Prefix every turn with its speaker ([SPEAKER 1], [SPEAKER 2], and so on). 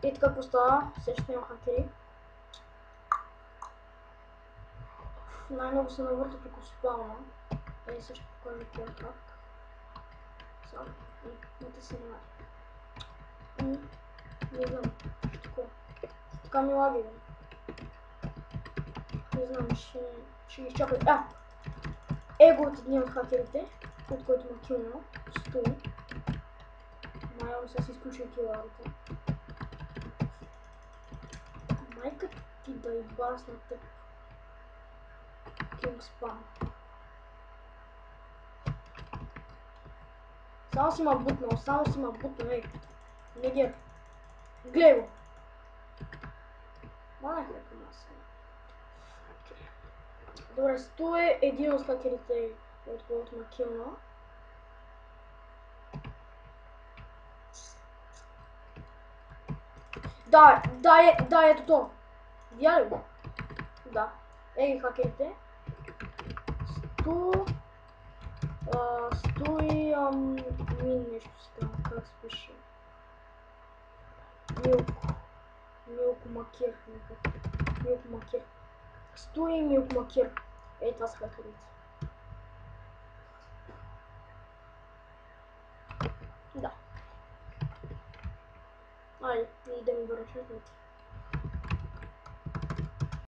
[SPEAKER 1] И така постава, срещу има хакери. Най-много се навърта тук спална. Ей, също покажа това как. Само, не те се няма. Не знам, такова. Така ми лаги, бе. Не знам, ще ги изчакай. Его от един от хакерите, от който ме килнал. Стои. Майам сега си изключи киларите. Майка ти да избас на теб. Кинг спам. Само си ма бутнал, ей. Не гер. Гледай го. Манах ли към нас? Добре, стои един от хакерите, от който ме килна. Да, ето то. Видя ли го? Да. Ей, хакерите. Стои нещо си там, как се пише? Милко Макир. Милко Макир. Стои Милко Макир. Ей, това са хакерите. Да. Айде, идем да ръчнете.